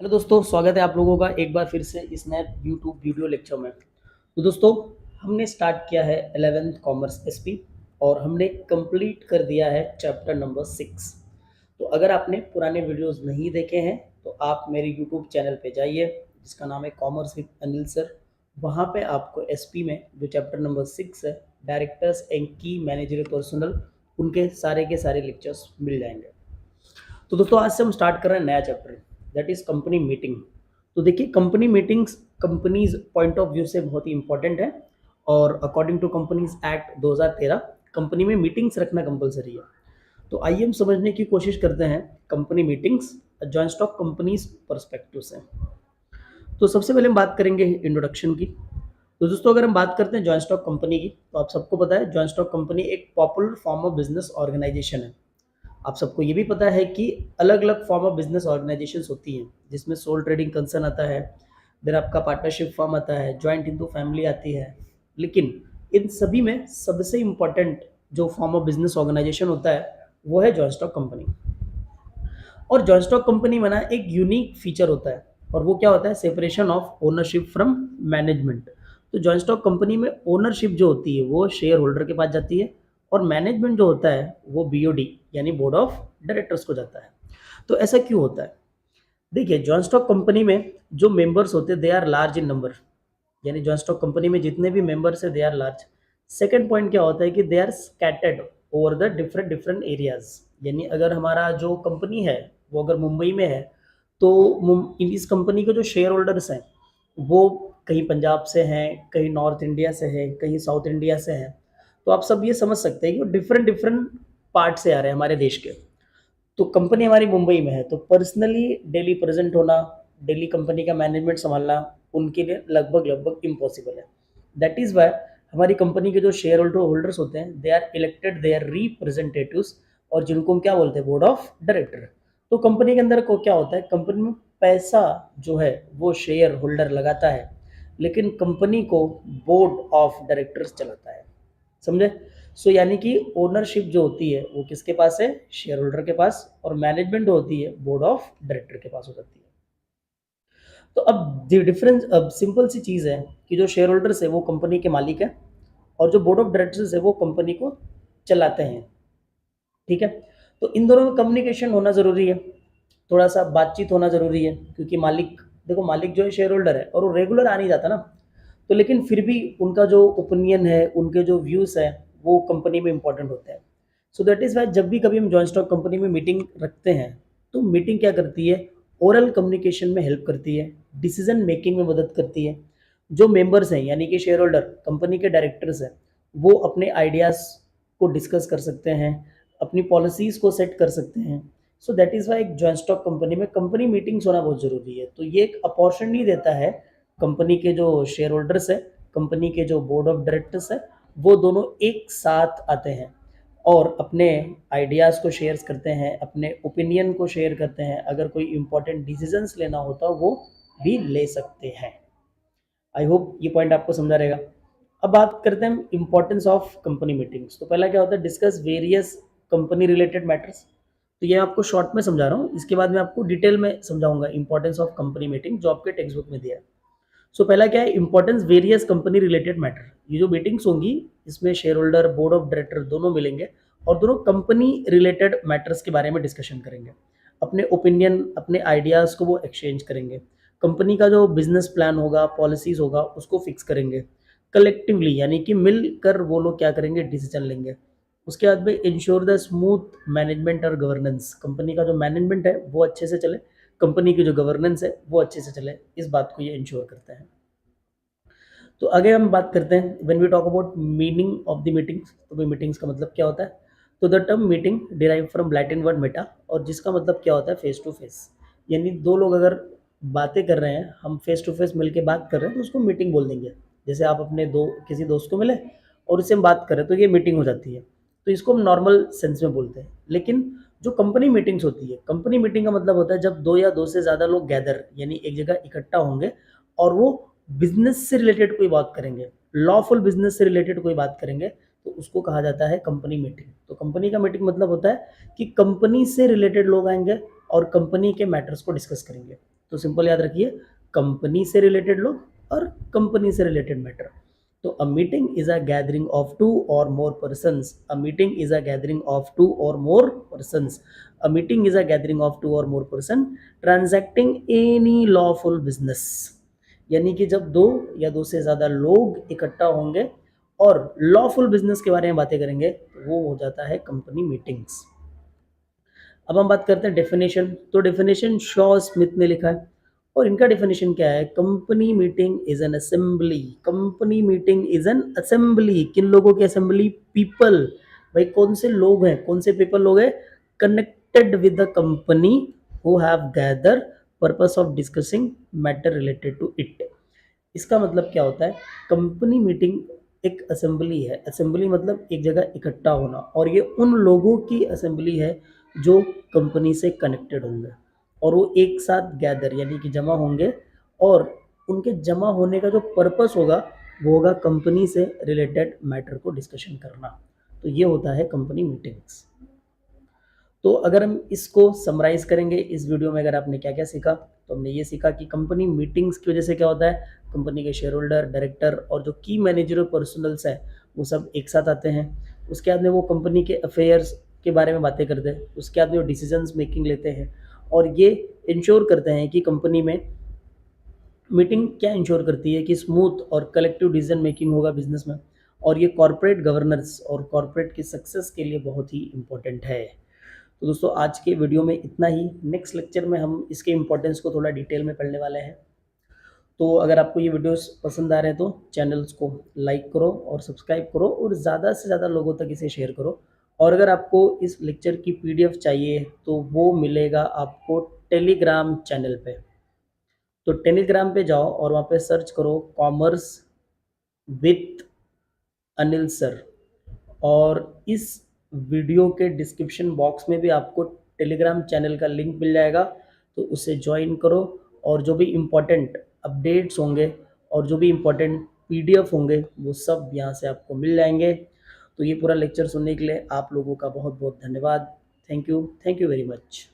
Hello दोस्तों, स्वागत है आप लोगों का एक बार फिर से इस नए यूट्यूब वीडियो लेक्चर में। तो दोस्तों, हमने स्टार्ट किया है 11th कॉमर्स एसपी और हमने कंप्लीट कर दिया है चैप्टर नंबर 6। तो अगर आपने पुराने वीडियोस नहीं देखे हैं तो आप मेरे यूट्यूब चैनल पे जाइए जिसका नाम है कॉमर्स विद अनिल सर। वहाँ पे आपको एसपी में जो चैप्टर नंबर 6 है, डायरेक्टर्स एंड की मैनेजरियल पर्सनल, उनके सारे के सारे लेक्चर्स मिल जाएंगे। तो दोस्तों, आज से हम स्टार्ट कर रहे हैं नया chapter, that is company meeting. तो देखिए, company meetings companies point of view से बहुत ही इंपॉर्टेंट है और according to companies act 2013 company में मीटिंग्स रखना कंपलसरी है। तो आइए हम समझने की कोशिश करते हैं company meetings joint stock companies perspective से। तो सबसे पहले हम बात करेंगे इंट्रोडक्शन की। तो दोस्तों, अगर हम बात करते हैं जॉइंट स्टॉक कंपनी की, तो आप सबको पता है जॉइंट स्टॉक कंपनी एक popular form of business organisation है। आप सबको ये भी पता है कि अलग अलग फॉर्म ऑफ बिजनेस ऑर्गेनाइजेशंस होती हैं, जिसमें सोल ट्रेडिंग कंसर्न आता है, देन आपका पार्टनरशिप फॉर्म आता है, जॉइंट हिंदू फैमिली आती है। लेकिन इन सभी में सबसे इम्पोर्टेंट जो फॉर्म ऑफ बिजनेस ऑर्गेनाइजेशन होता है वो है जॉइंट स्टॉक कंपनी। और जॉइंट स्टॉक कंपनी में ना एक यूनिक फीचर होता है, और वो क्या होता है? Separation of ownership from management. तो जॉइंट स्टॉक कंपनी में ओनरशिप जो होती है वो शेयर होल्डर के पास जाती है, और मैनेजमेंट जो होता है वो बीओडी यानी बोर्ड ऑफ डायरेक्टर्स को जाता है। तो ऐसा क्यों होता है? देखिए, जॉइंट स्टॉक कंपनी में जो मेंबर्स होते हैं they are large in number, यानी जॉइंट स्टॉक कंपनी में जितने भी मेंबर्स है they are large. Second point क्या होता है कि they are scattered over the different different areas. यानी अगर हमारा जो कंपनी है वो अगर मुंबई में है, तो इस कंपनी के जो शेयर होल्डर्स हैं वो कहीं पंजाब से हैं, कहीं नॉर्थ इंडिया से है, कहीं साउथ इंडिया से हैं। तो आप सब ये समझ सकते हैं कि वो डिफरेंट डिफरेंट पार्ट से आ रहे हैं हमारे देश के। तो कंपनी हमारी मुंबई में है, तो पर्सनली डेली प्रेजेंट होना, डेली कंपनी का मैनेजमेंट संभालना उनके लिए लगभग लगभग इम्पॉसिबल है। दैट इज वाई हमारी कंपनी के जो शेयर होल्डर्स होते हैं they are elected, they are representatives, और जिनको हम क्या बोलते हैं? Board of director. तो कंपनी के अंदर को क्या होता है? कंपनी में पैसा जो है वो शेयर होल्डर लगाता है, लेकिन कंपनी को बोर्ड ऑफ डायरेक्टर्स चलाता है। समझे? सो यानी कि ओनरशिप जो होती है वो किसके पास है? शेयर होल्डर के पास, और मैनेजमेंट होती है बोर्ड ऑफ डायरेक्टर के पास हो जाती है। तो अब डिफरेंस, अब सिंपल सी चीज़ है कि जो शेयर होल्डर्स है वो कंपनी के मालिक है, और जो बोर्ड ऑफ डायरेक्टर्स है वो कंपनी को चलाते हैं। ठीक है? तो इन दोनों में कम्युनिकेशन होना ज़रूरी है, थोड़ा सा बातचीत होना ज़रूरी है, क्योंकि मालिक, देखो मालिक जो है शेयर होल्डर है और वो रेगुलर आ नहीं जाता ना। तो लेकिन फिर भी उनका जो ओपिनियन है, उनके जो व्यूज़ हैं वो कंपनी में इंपॉर्टेंट होते हैं। सो दैट इज़ वाई जब भी कभी हम जॉइंट स्टॉक कंपनी में मीटिंग रखते हैं, तो मीटिंग क्या करती है? ओरल कम्युनिकेशन में हेल्प करती है, डिसीजन मेकिंग में मदद करती है। जो मेंबर्स हैं यानी कि शेयर होल्डर, कंपनी के डायरेक्टर्स हैं, वो अपने आइडियाज़ को डिस्कस कर सकते हैं, अपनी पॉलिसीज़ को सेट कर सकते हैं। सो दैट इज़ वाई एक जॉइंट स्टॉक कंपनी में कंपनी मीटिंग्स होना बहुत ज़रूरी है। तो ये एक अपॉर्चुनिटी देता है कंपनी के जो शेयर होल्डर्स है, कंपनी के जो बोर्ड ऑफ डायरेक्टर्स है, वो दोनों एक साथ आते हैं और अपने आइडियाज़ को शेयर करते हैं, अपने ओपिनियन को शेयर करते हैं। अगर कोई इंपॉर्टेंट डिसीजंस लेना होता वो भी ले सकते हैं। आई होप ये पॉइंट आपको समझा रहेगा। अब बात करते हैं इंपॉर्टेंस ऑफ कंपनी मीटिंग्स। तो पहला क्या होता है? Discuss various company related matters. तो ये आपको शॉर्ट में समझा रहा हूँ, इसके बाद मैं आपको डिटेल में समझाऊंगा इंपॉर्टेंस ऑफ कंपनी मीटिंग जो आपके टेक्स्ट बुक में दिया है। सो पहला क्या है? Importance various company related matter. ये जो मीटिंग्स होंगी इसमें share holder, board of director दोनों मिलेंगे और दोनों कंपनी रिलेटेड मैटर्स के बारे में डिस्कशन करेंगे। अपने ओपिनियन, अपने आइडियाज़ को वो एक्सचेंज करेंगे। कंपनी का जो बिजनेस प्लान होगा, पॉलिसीज होगा, उसको फिक्स करेंगे कलेक्टिवली, यानी कि मिलकर वो लोग क्या करेंगे? डिसीजन लेंगे। उसके बाद में इंश्योर द स्मूथ मैनेजमेंट और गवर्नेंस। कंपनी का जो मैनेजमेंट है वो अच्छे से चले, कंपनी की जो गवर्नेंस है वो अच्छे से चले, इस बात को ये इंश्योर करते हैं। तो आगे हम बात करते हैं when we talk about meaning of the meetings. तो भाई मीटिंग्स का मतलब क्या होता है? तो the term meeting derive from Latin word meta, और जिसका मतलब क्या होता है? Face to face. यानी दो लोग अगर बातें कर रहे हैं, हम फेस टू फेस मिलके बात कर रहे हैं तो उसको मीटिंग बोल देंगे। जैसे आप अपने किसी दोस्त को मिले और उससे हम बात कर रहे हैं तो ये मीटिंग हो जाती है। तो इसको हम नॉर्मल सेंस में बोलते हैं। लेकिन जो कंपनी मीटिंग्स होती है, कंपनी मीटिंग का मतलब होता है जब दो या दो से ज़्यादा लोग गैदर यानी एक जगह इकट्ठा होंगे और वो बिजनेस से रिलेटेड कोई बात करेंगे, लॉफुल बिजनेस से रिलेटेड कोई बात करेंगे, तो उसको कहा जाता है कंपनी मीटिंग। तो कंपनी का मीटिंग मतलब होता है कि कंपनी से रिलेटेड लोग आएंगे और कंपनी के मैटर्स को डिस्कस करेंगे। तो सिंपल याद रखिए, कंपनी से रिलेटेड लोग और कंपनी से रिलेटेड मैटर। तो a meeting is a gathering of two or more persons, a meeting is a gathering of two or more persons, a meeting is a gathering of two or more person transacting any lawful business. यानी कि जब दो या दो से ज़्यादा लोग इकट्ठा होंगे और लॉफुल बिजनेस के बारे में बातें करेंगे, तो वो हो जाता है कंपनी मीटिंग्स। अब हम बात करते हैं डेफिनेशन। तो डेफिनेशन शॉ स्मिथ ने लिखा है और इनका डेफिनेशन क्या है? Company meeting is an assembly. Company meeting is an assembly. किन लोगों की असेंबली? पीपल। भाई कौन से लोग हैं, कौन से पीपल लोग हैं? Connected with the company who have gather purpose of discussing matter related to it. इसका मतलब क्या होता है? कंपनी मीटिंग एक असेंबली है। असेंबली मतलब एक जगह इकट्ठा होना, और ये उन लोगों की असेंबली है जो कंपनी से कनेक्टेड होंगे और वो एक साथ गैदर यानी कि जमा होंगे, और उनके जमा होने का जो पर्पस होगा वो होगा कंपनी से रिलेटेड मैटर को डिस्कशन करना। तो ये होता है कंपनी मीटिंग्स। तो अगर हम इसको समराइज करेंगे इस वीडियो में, अगर आपने क्या क्या सीखा, तो हमने ये सीखा कि कंपनी मीटिंग्स की वजह से क्या होता है, कंपनी के शेयर होल्डर, डायरेक्टर और जो की मैनेजर पर्सनल्स हैं वो सब एक साथ आते हैं। उसके बाद में वो कंपनी के अफेयर्स के बारे में बातें करते हैं, उसके बाद में वो डिसीजंस मेकिंग लेते हैं, और ये इंश्योर करते हैं कि कंपनी में मीटिंग क्या इंश्योर करती है कि स्मूथ और कलेक्टिव डिसीजन मेकिंग होगा बिजनेस में, और ये कॉर्पोरेट गवर्नेंस और कॉर्पोरेट की सक्सेस के लिए बहुत ही इंपॉर्टेंट है। तो दोस्तों आज के वीडियो में इतना ही। नेक्स्ट लेक्चर में हम इसके इम्पोर्टेंस को थोड़ा डिटेल में पढ़ने वाले हैं। तो अगर आपको ये वीडियोस पसंद आ रहे हैं तो चैनल्स को लाइक करो और सब्सक्राइब करो और ज़्यादा से ज़्यादा लोगों तक इसे शेयर करो। और अगर आपको इस लेक्चर की पीडीएफ चाहिए तो वो मिलेगा आपको टेलीग्राम चैनल पे। तो टेलीग्राम पे जाओ और वहाँ पे सर्च करो कॉमर्स विथ अनिल सर, और इस वीडियो के डिस्क्रिप्शन बॉक्स में भी आपको टेलीग्राम चैनल का लिंक मिल जाएगा, तो उसे ज्वाइन करो और जो भी इम्पोर्टेंट अपडेट्स होंगे और जो भी इम्पोर्टेंट पीडीएफ होंगे वो सब यहाँ से आपको मिल जाएंगे। तो ये पूरा लेक्चर सुनने के लिए आप लोगों का बहुत बहुत धन्यवाद। Thank you very much.